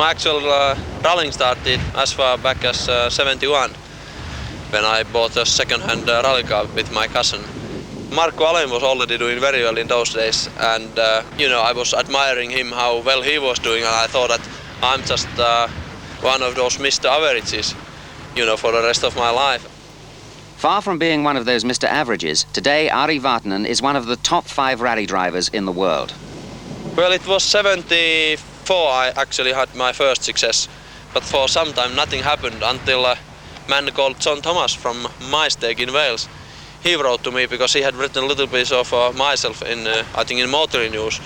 my actual rallying started as far back as 71, when I bought a second-hand rally car with my cousin. Markku Alén was already doing very well in those days, and I was admiring him, how well he was doing, and I thought that I'm just one of those Mr. Averages, for the rest of my life. Far from being one of those Mr. Averages, today Ari Vatanen is one of the top 5 rally drivers in the world. Well, it was 74 I actually had my first success, but for some time nothing happened until a man called John Thomas from my stake in Wales. He wrote to me because he had written a little piece of myself in, I think in Motor News,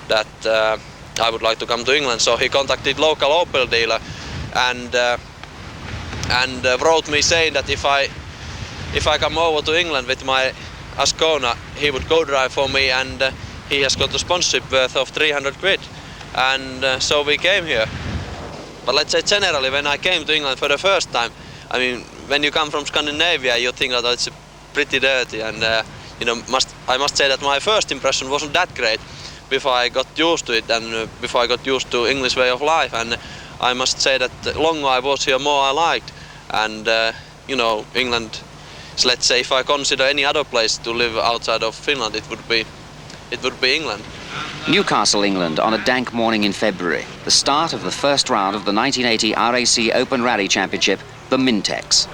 that I would like to come to England. So he contacted local Opel dealer and wrote me saying that if I come over to England with my Ascona, he would co-drive for me, and he has got a sponsorship worth of 300 quid. And so we came here. But let's say generally, when I came to England for the first time, I mean, when you come from Scandinavia, you think that it's pretty dirty, and I must say that my first impression wasn't that great before I got used to it and before I got used to English way of life. And I must say that the longer I was here, more I liked. And England, let's say if I consider any other place to live outside of Finland, it would be England. Newcastle, England, on a dank morning in February, the start of the first round of the 1980 RAC Open Rally Championship, the Mintex.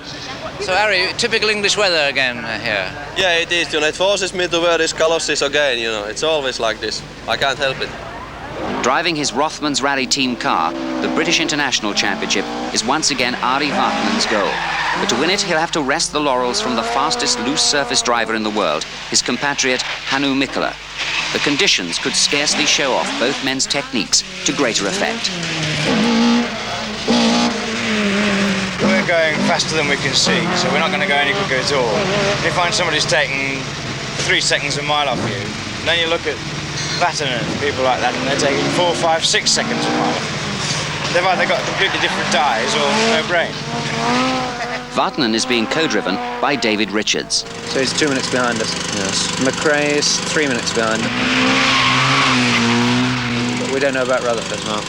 So Ari, typical English weather again here. Yeah, it is. It forces me to wear these galoshes again. It's always like this. I can't help it. Driving his Rothmans Rally team car, the British International Championship is once again Ari Vatanen's goal. But to win it, he'll have to wrest the laurels from the fastest loose surface driver in the world, his compatriot Hannu Mikkola. The conditions could scarcely show off both men's techniques to greater effect. We're going faster than we can see, so we're not going to go any quicker at all. If you find somebody's taking 3 seconds a mile off you, then you look at Vatanen, people like that, and they're taking 4, 5, 6 seconds a mile. They've either got completely different dies or no brain. Vatanen is being co-driven by David Richards. So he's 2 minutes behind us. Yes. McRae is 3 minutes behind him. But we don't know about Rutherford. No.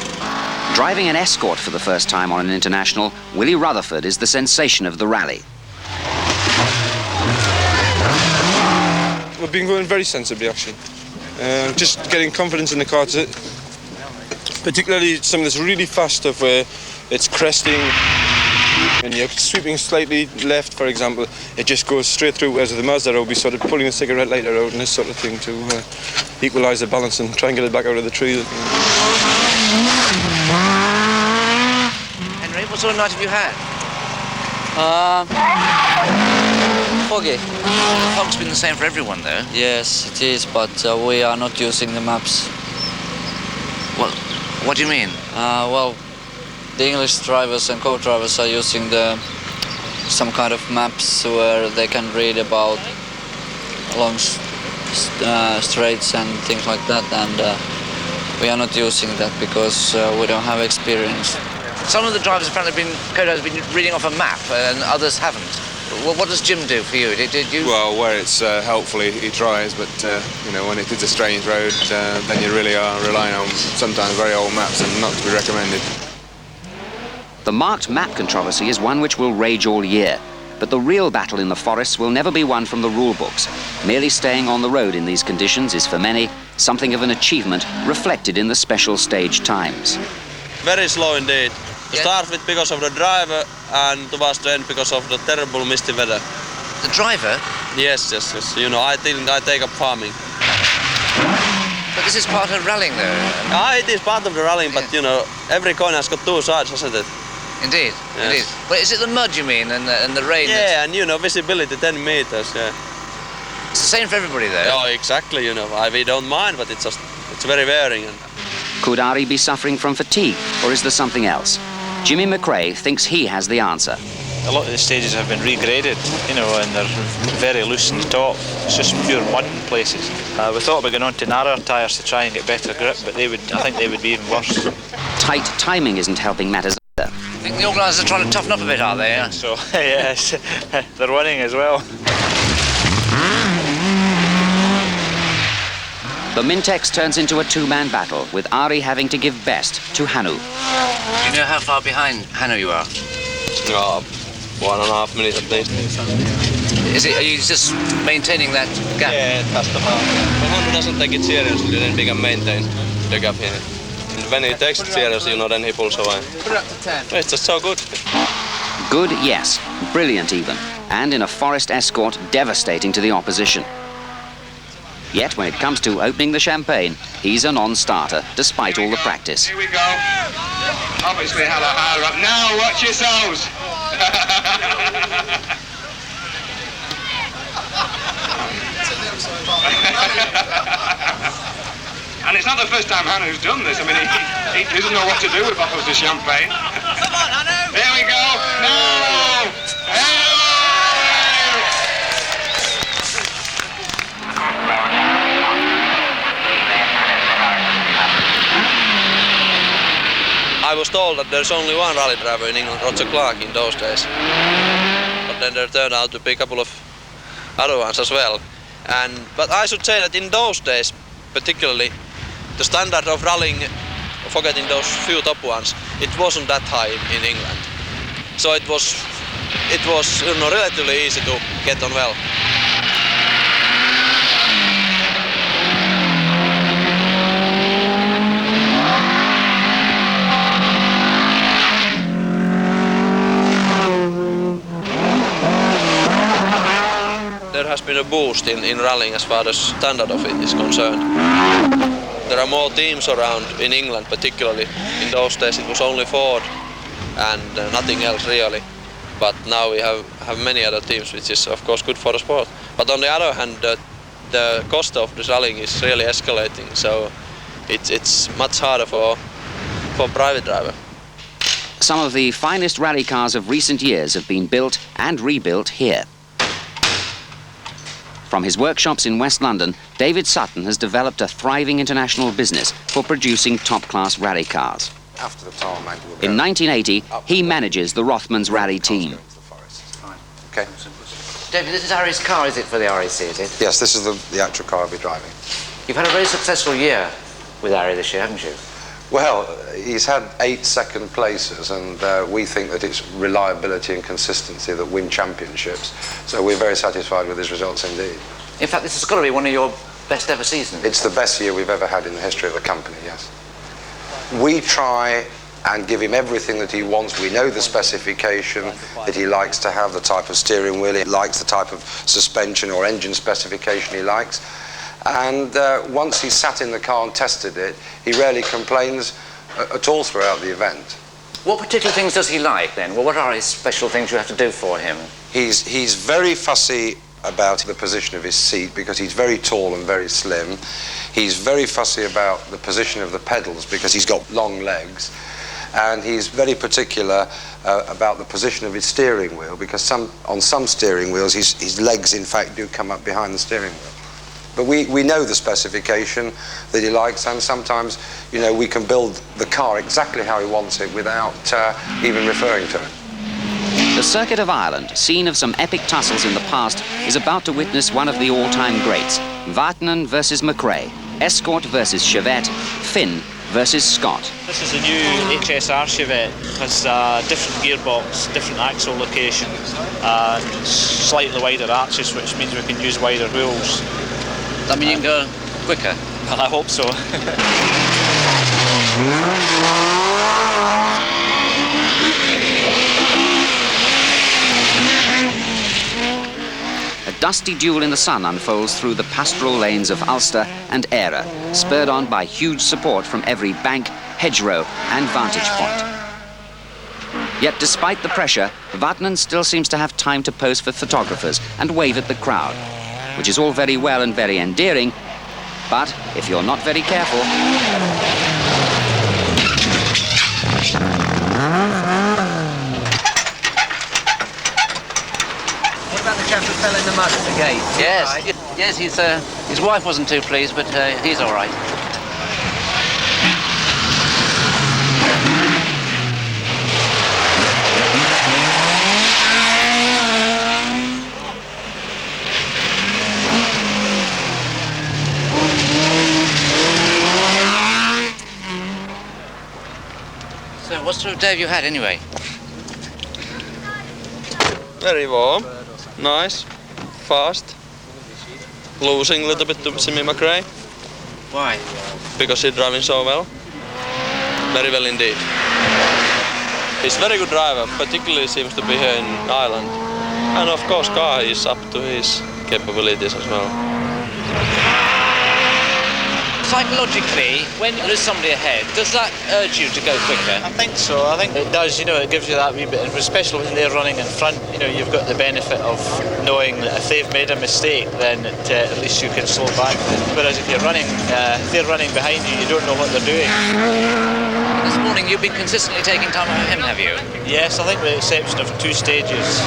Driving an Escort for the first time on an international, Willie Rutherford is the sensation of the rally. We've been going very sensibly, actually. Just getting confidence in the car, particularly some of this really fast stuff where it's cresting and you're sweeping slightly left, for example, it just goes straight through, whereas the Mazda will be sort of pulling a cigarette lighter out and this sort of thing to equalise the balance and try and get it back out of the tree. Henry, what sort of night have you had? Foggy. The fog's been the same for everyone, though. Yes, it is, but we are not using the maps. Well, what do you mean? Well, the English drivers and co-drivers are using some kind of maps where they can read about long straights and things like that, and we are not using that because we don't have experience. Some of the drivers apparently co-drivers have been reading off a map, and others haven't. What does Jim do for you? Did you? Well, where it's helpful, he tries, but when it is a strange road, then you really are relying on sometimes very old maps and not to be recommended. The marked map controversy is one which will rage all year, but the real battle in the forests will never be won from the rule books. Merely staying on the road in these conditions is, for many, something of an achievement reflected in the special stage times. Very slow indeed. To start with because of the driver, and towards the end because of the terrible misty weather. The driver? Yes. I think I take up farming. But this is part of rallying, though. It is part of the rallying, but every coin has got 2 sides, hasn't it? Indeed, yes. Indeed. But is it the mud you mean, and the rain? Yeah, and visibility 10 meters. Yeah. It's the same for everybody, though. Oh, exactly. We don't mind, but it's very wearing. Could Ari be suffering from fatigue, or is there something else? Jimmy McRae thinks he has the answer. A lot of the stages have been regraded, and they're very loose in the top. It's just pure mud in places. We thought about going on to narrower tyres to try and get better grip, but I think they would be even worse. Tight timing isn't helping matters either. I think the organisers are trying to toughen up a bit, are they? So, yes, they're winning as well. The Mintex turns into a two-man battle, with Ari having to give best to Hannu. Do you know how far behind Hannu you are? 1.5 minutes at least. Are you just maintaining that gap? Yeah, just about. When Hannu doesn't take it seriously, then we can maintain the gap here. And when he takes it seriously, then he pulls away. Put it up to 10. It's just so good. Good, yes. Brilliant even. And in a forest escort, devastating to the opposition. Yet when it comes to opening the champagne, he's a non-starter, despite all the practice. Here we go. Obviously had a higher up. Now watch yourselves. And it's not the first time Hannu's done this. I mean, he doesn't know what to do with bottles of champagne. Come on, Hannu! There we go. No! Hey! I was told that there's only one rally driver in England, Roger Clark, in those days. But then there turned out to be a couple of other ones as well. But I should say that in those days, particularly, the standard of rallying, forgetting those few top ones, it wasn't that high in England. So it was relatively easy to get on well. There has been a boost in rallying as far as standard of it is concerned. There are more teams around in England, particularly. In those days it was only Ford and nothing else really. But now we have many other teams, which is of course good for the sport. But on the other hand, the cost of this rallying is really escalating, so it's much harder for private driver. Some of the finest rally cars of recent years have been built and rebuilt here. From his workshops in West London, David Sutton has developed a thriving international business for producing top-class rally cars. After the tarmac, we'll go. In 1980, he manages the Rothmans rally team. Okay. David, this is Ari's car, is it, for the RAC, is it? Yes, this is the actual car I'll be driving. You've had a very successful year with Ari this year, haven't you? Well, he's had 8 second places, and we think that it's reliability and consistency that win championships. So we're very satisfied with his results indeed. In fact, this has got to be one of your best ever seasons. It's the best year we've ever had in the history of the company, yes. We try and give him everything that he wants. We know the specification that he likes to have, the type of steering wheel he likes, the type of suspension or engine specification he likes. And once he's sat in the car and tested it, he rarely complains at all throughout the event. What particular things does he like then? Well, what are his special things you have to do for him? He's very fussy about the position of his seat because he's very tall and very slim. He's very fussy about the position of the pedals because he's got long legs. And he's very particular about the position of his steering wheel because on some steering wheels his legs in fact do come up behind the steering wheel. But we know the specification that he likes, and sometimes, you know, we can build the car exactly how he wants it without even referring to it. The Circuit of Ireland, scene of some epic tussles in the past, is about to witness one of the all-time greats. Vatanen versus McRae, Escort versus Chevette, Finn versus Scott. This is a new HSR Chevette. Has a different gearbox, different axle location, and slightly wider arches, which means we can use wider wheels. Does that mean you can go quicker? Well, I hope so. A dusty duel in the sun unfolds through the pastoral lanes of Ulster and Eire, spurred on by huge support from every bank, hedgerow and vantage point. Yet despite the pressure, Vatanen still seems to have time to pose for photographers and wave at the crowd, which is all very well and very endearing, but if you're not very careful... What about the chap who fell in the mud at the gate? Yes, right? Yes, his wife wasn't too pleased, but he's all right. What sort of day have you had anyway? Very warm, nice, fast. Losing a little bit to Jimmy McRae. Why? Because he's driving so well. Very well indeed. He's a very good driver, particularly seems to be here in Ireland. And of course, car is up to his capabilities as well. Psychologically, when there's somebody ahead, does that urge you to go quicker? I think so. I think it does. You know, it gives you that wee bit, especially when they're running in front. You know, you've got the benefit of knowing that if they've made a mistake, then at least you can slow back. Whereas if they're running behind you, you don't know what they're doing. This morning you've been consistently taking time off him, have you? Yes, I think with the exception of 2 stages,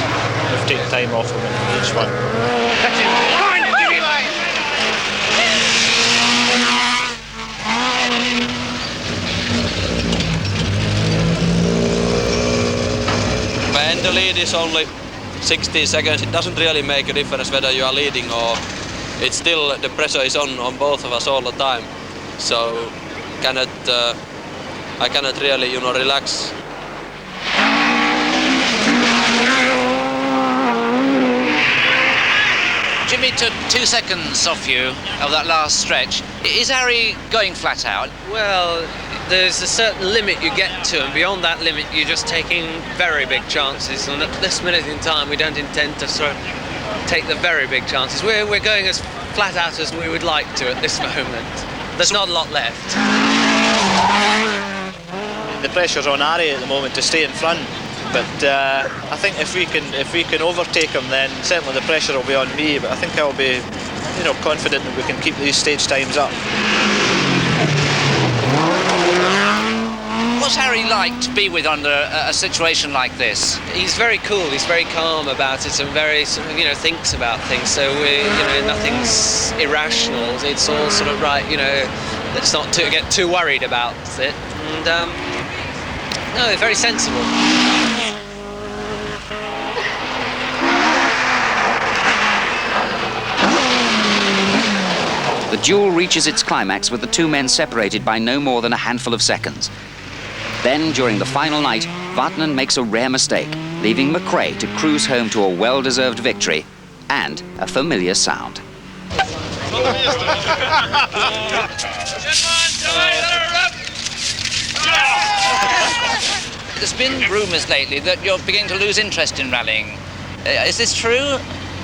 we've taken time off him in each one. That's it. When the lead is only 60 seconds, it doesn't really make a difference whether you are leading or it's still the pressure is on both of us all the time. So I cannot really, relax. Jimmy took 2 seconds off you of that last stretch. Is Ari going flat out? Well, there's a certain limit you get to, and beyond that limit you're just taking very big chances, and at this minute in time we don't intend to sort of take the very big chances. We're going as flat out as we would like to at this moment. There's not a lot left. The pressure's on Ari at the moment to stay in front, but I think if we can overtake him, then certainly the pressure will be on me. But I think I'll be, confident that we can keep these stage times up. What's Harry like to be with under a situation like this? He's very cool, he's very calm about it and very, thinks about things. So nothing's irrational. It's all sort of right, let's not get too worried about it. And no, very sensible. The duel reaches its climax with the 2 men separated by no more than a handful of seconds. Then, during the final night, Vatanen makes a rare mistake, leaving McRae to cruise home to a well-deserved victory and a familiar sound. There's been rumours lately that you're beginning to lose interest in rallying. Is this true?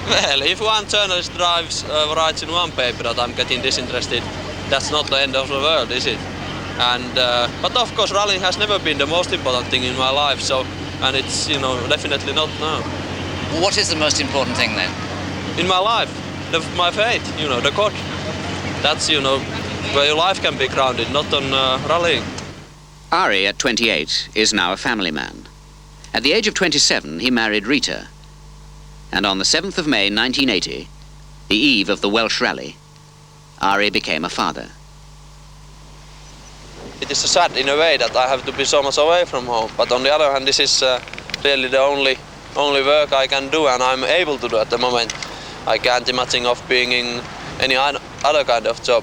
Well, if one journalist writes in one paper that I'm getting disinterested, that's not the end of the world, is it? And but of course, rallying has never been the most important thing in my life. And it's definitely not now. What is the most important thing then? In my life, my faith, the God. That's where your life can be grounded, not on rallying. Ari, at 28, is now a family man. At the age of 27, he married Rita. And on the 7th of May 1980, the eve of the Welsh Rally, Ari became a father. It is sad in a way that I have to be so much away from home, but on the other hand, this is really the only work I can do and I'm able to do at the moment. I can't imagine of being in any other kind of job.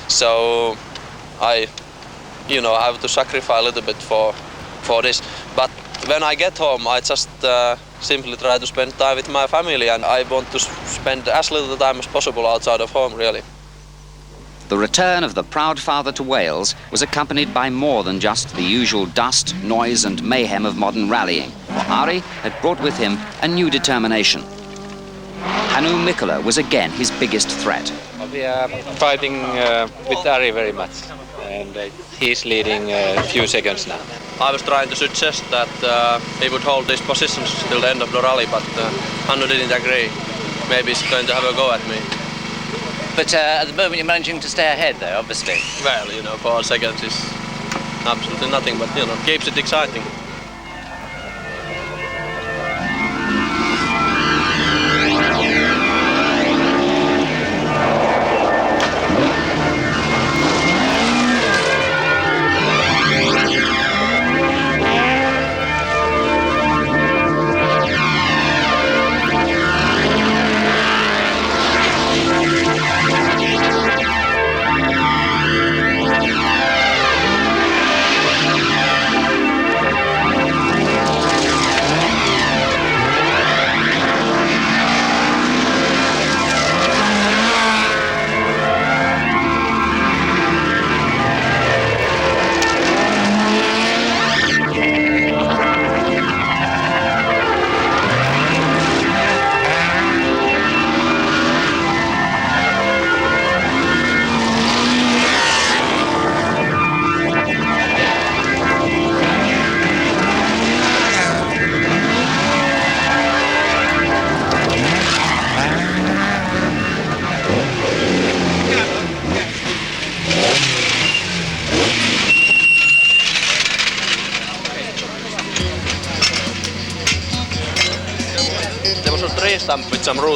So I have to sacrifice a little bit for this. But when I get home, I just simply try to spend time with my family, and I want to spend as little time as possible outside of home, really. The return of the proud father to Wales was accompanied by more than just the usual dust, noise and mayhem of modern rallying. For Ari had brought with him a new determination. Hannu Mikkola was again his biggest threat. We are fighting with Ari very much, and he's leading a few seconds now. I was trying to suggest that he would hold these positions till the end of the rally, but Hannu didn't agree. Maybe he's going to have a go at me. But at the moment you're managing to stay ahead though, obviously. Well, 4 seconds is absolutely nothing, but keeps it exciting.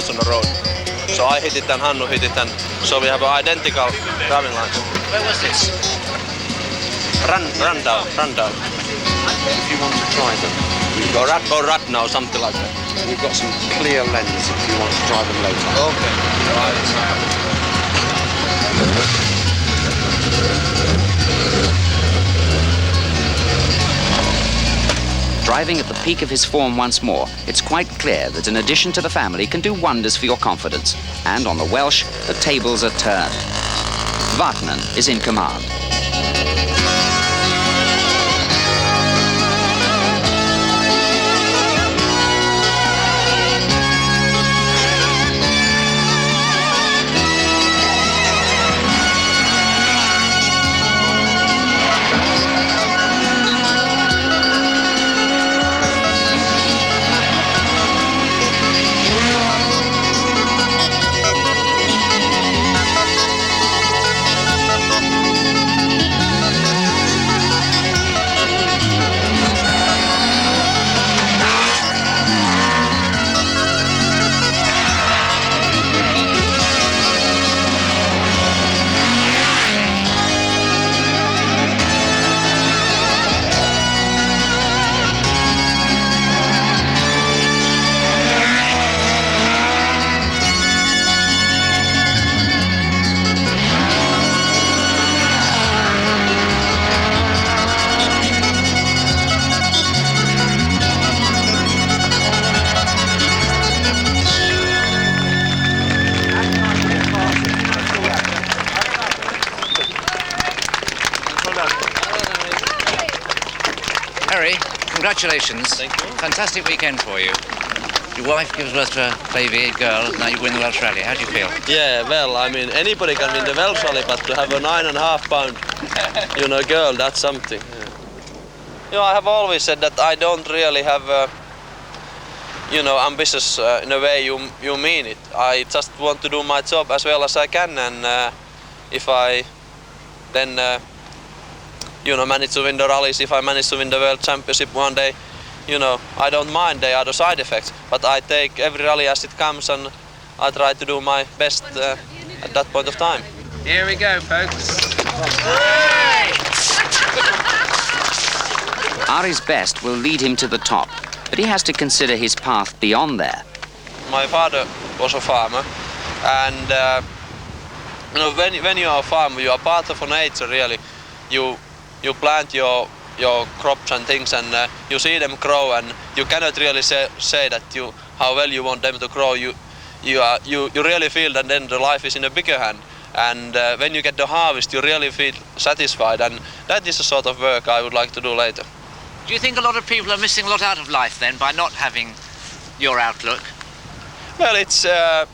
cars on the road. So I hit it and Hannu hit it, and so we have identical driving lines. Where was this? Rundown. If you want to try them, Or Ratnau, something like that. we've got some clear lens if you want to try them later. Okay. Driving at the peak of his form once more, it's quite clear that an addition to the family can do wonders for your confidence. And on the Welsh, the tables are turned. Vatanen is in command. Harry, congratulations. Thank you. Fantastic weekend for you. Your wife gives birth to a baby, a girl, now you win the Welsh Rally. How do you feel? Yeah, well, I mean, anybody can win the Welsh Rally, but to have a 9.5 pound, girl, that's something. Yeah. I have always said that I don't really have, ambitious in a way you mean it. I just want to do my job as well as I can, and if I then, manage to win the rallies, if I manage to win the World Championship one day, I don't mind the other side effects, but I take every rally as it comes and I try to do my best at that point of time. Here we go, folks. Ari's best will lead him to the top, but he has to consider his path beyond there. My father was a farmer, and when you are a farmer, you are part of nature really. You plant your crops and things, and you see them grow, and you cannot really say that how well you want them to grow. You really feel that then the life is in a bigger hand, and when you get the harvest, you really feel satisfied, and that is the sort of work I would like to do later. Do you think a lot of people are missing a lot out of life then by not having your outlook? Well, it's I'm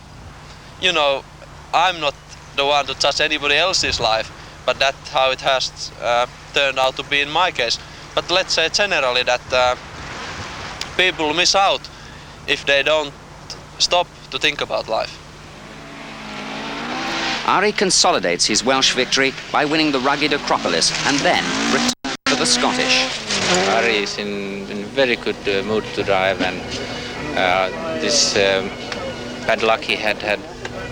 not the one to judge anybody else's life, but that's how it has turned out to be in my case. But let's say generally that people miss out if they don't stop to think about life. Ari consolidates his Welsh victory by winning the rugged Acropolis and then returns to the Scottish. Ari is in very good mood to drive, and this bad luck he had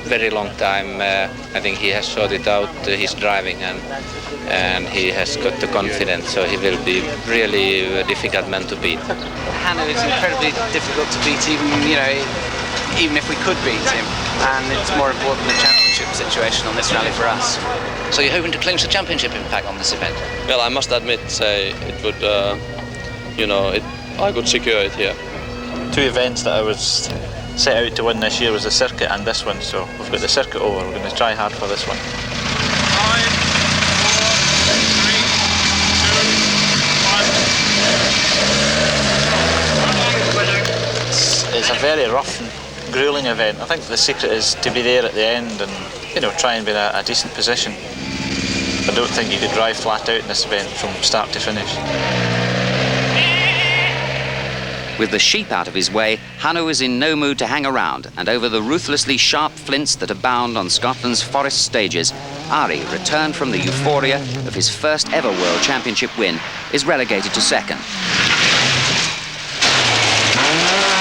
very long time. I think he has sorted out his driving, and he has got the confidence, so he will be really a difficult man to beat. Hannu is incredibly difficult to beat, even if we could beat him, and it's more important the championship situation on this rally for us. So you're hoping to clinch the championship impact on this event? Well, I must admit, it would, I could secure it here. Two events that I was set out to win this year was the circuit and this one, so we've got the circuit over. We're going to try hard for this one. 5, 4, 3, 2, 1. It's a very rough and gruelling event. I think the secret is to be there at the end and try and be in a decent position. I don't think you could drive flat out in this event from start to finish. With the sheep out of his way, Hannu is in no mood to hang around, and over the ruthlessly sharp flints that abound on Scotland's forest stages, Ari, returned from the euphoria of his first ever World Championship win, is relegated to second.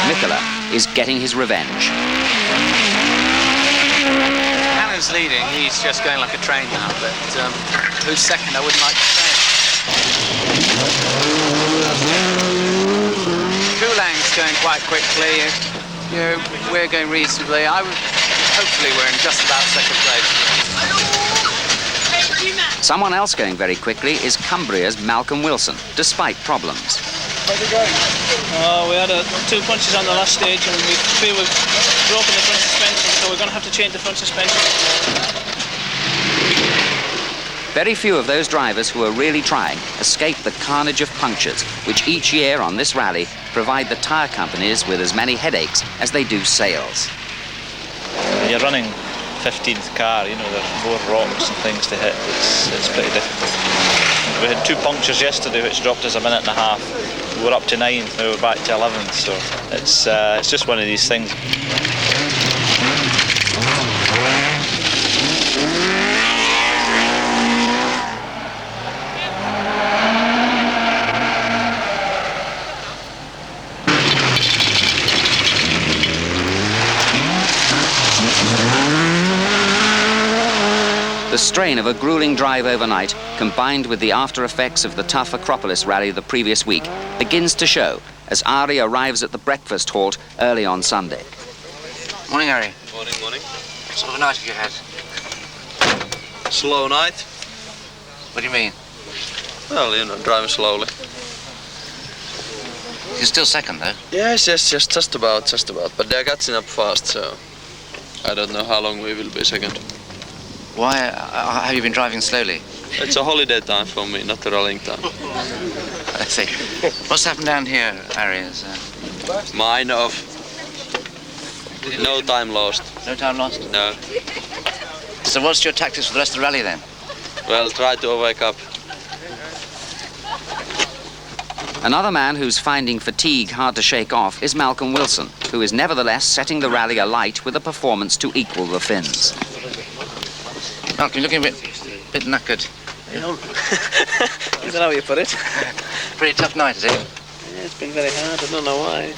Mikkola is getting his revenge. leading, he's just going like a train now, but who's second, I wouldn't like to say. Kulang's going quite quickly. You know, we're going reasonably. Hopefully we're in just about second place. Someone else going very quickly is Cumbria's Malcolm Wilson, despite problems. How's it going? We had 2 punches on the last stage and we feel we've broken the front suspension, so we're going to have to change the front suspension. Very few of those drivers who are really trying escape the carnage of punctures, which each year on this rally provide the tyre companies with as many headaches as they do sales. You're running 15th car, you know, there's more rocks and things to hit. It's pretty difficult. We had 2 punctures yesterday, which dropped us a minute and a half. We were up to 9th, now we're back to 11th, so it's just one of these things. The strain of a grueling drive overnight, combined with the after effects of the tough Acropolis rally the previous week, begins to show as Ari arrives at the breakfast halt early on Sunday. Morning, Ari. Morning, morning. What sort of a night have you had? Slow night. What do you mean? Well, you know, driving slowly. You're still second, though? Yes, just about. But they're catching up fast, so I don't know how long we will be second. Why have you been driving slowly? It's a holiday time for me, not a rallying time. I see. What's happened down here, Ari? Mine off. No time lost. No time lost? No. So what's your tactics for the rest of the rally then? Well, try to wake up. Another man who's finding fatigue hard to shake off is Malcolm Wilson, who is nevertheless setting the rally alight with a performance to equal the Finns. Malcolm, you're looking a bit knackered. Is that how you put it? Pretty tough night, is it? Yeah, it's been very hard. I don't know why. It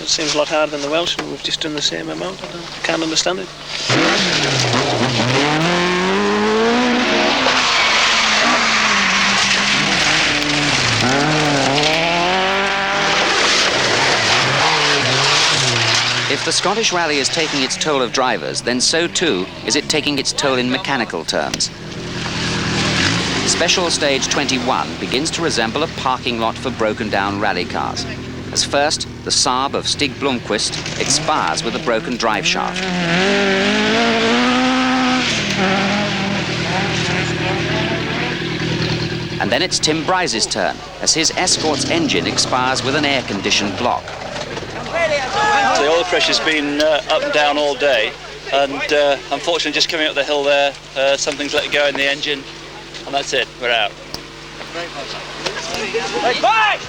seems a lot harder than the Welsh, and we've just done the same amount. I can't understand it. If the Scottish rally is taking its toll of drivers, then so too is it taking its toll in mechanical terms. Special Stage 21 begins to resemble a parking lot for broken down rally cars. As first, the Saab of Stig Blomqvist expires with a broken drive shaft. And then it's Tim Bryce's turn, as his Escort's engine expires with an air-conditioned block. The oil pressure's been up and down all day, and unfortunately just coming up the hill there, something's let it go in the engine, and that's it, we're out. Hey, bye!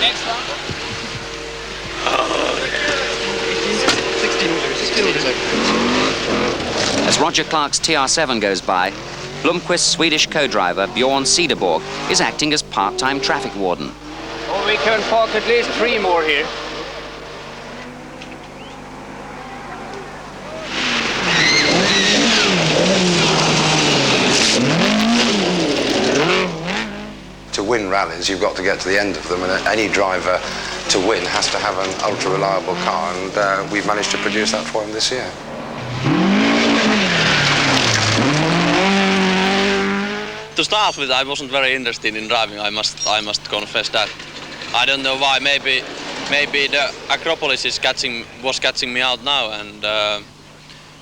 Next one. As Roger Clark's TR7 goes by, Blomqvist's Swedish co-driver Bjorn Cederborg is acting as part-time traffic warden. Oh, we can park at least 3 more here. To win rallies, you've got to get to the end of them, and any driver to win has to have an ultra-reliable car, and we've managed to produce that for him this year. To start with, I wasn't very interested in driving. I must confess that. I don't know why. Maybe the Acropolis was catching me out now, and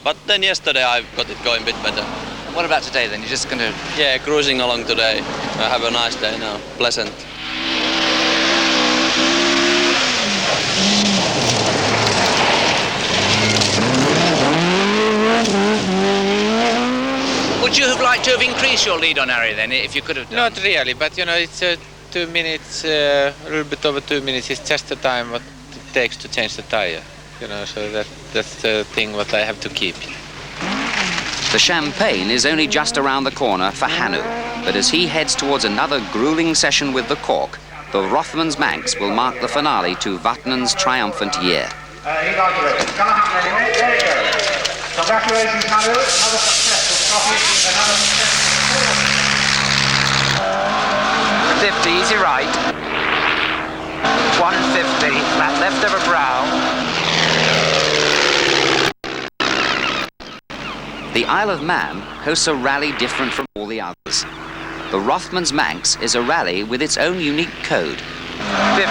but then yesterday I got it going a bit better. What about today then? You're just going to... Yeah, cruising along today. I have a nice day now. Pleasant. Would you have liked to have increased your lead on Ari then, if you could have done? Not really, but you know, it's 2 minutes, a little bit over 2 minutes. It's just the time what it takes to change the tire. You know, so that's the thing what I have to keep. The champagne is only just around the corner for Hannu, but as he heads towards another grueling session with the cork, the Rothmans Manx will mark the finale to Vatanen's triumphant year. He got it. It's going to happen anyway. There it goes. Congratulations, Haru. Another successful Scottish. Another successful 50, easy right. 150, flat left over brow. The Isle of Man hosts a rally different from all the others. The Rothmans Manx is a rally with its own unique code. 50,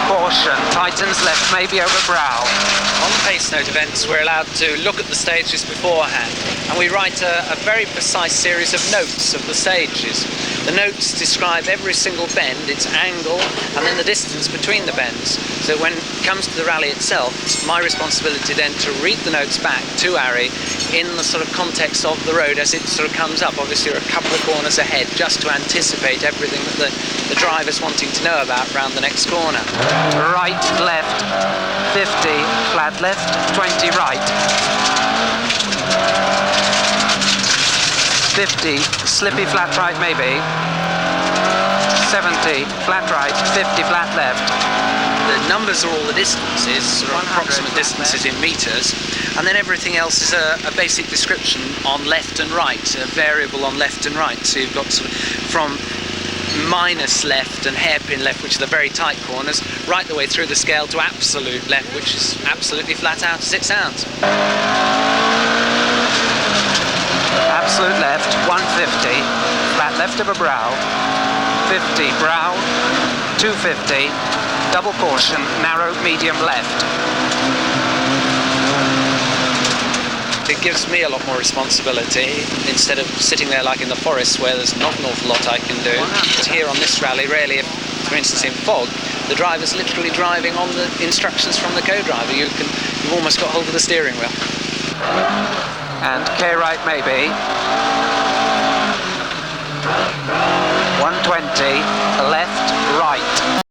caution, tightens left, maybe over brow. On pace note events, we're allowed to look at the stages beforehand, and we write a very precise series of notes of the stages. The notes describe every single bend, its angle, and then the distance between the bends. So when it comes to the rally itself, it's my responsibility then to read the notes back to Ari in the sort of context of the road as it sort of comes up. Obviously, you're a couple of corners ahead just to anticipate everything that the driver's wanting to know about round the next corner. Right, left, 50, flat left, 20 right. 50, slippy flat right maybe. 70, flat right, 50, flat left. The numbers are all the distances, sort of approximate distances in meters, and then everything else is a basic description on left and right, a variable on left and right. So you've got sort of from minus left and hairpin left, which are the very tight corners, right the way through the scale to absolute left, which is absolutely flat out as it sounds. Absolute left, 150, flat left over brow, 50 brow, 250, double caution, narrow medium left. It gives me a lot more responsibility instead of sitting there like in the forest where there's not an awful lot I can do. But here on this rally, really, if, for instance in fog, the driver's literally driving on the instructions from the co-driver. You've almost got hold of the steering wheel. And K right maybe. 120, left, right.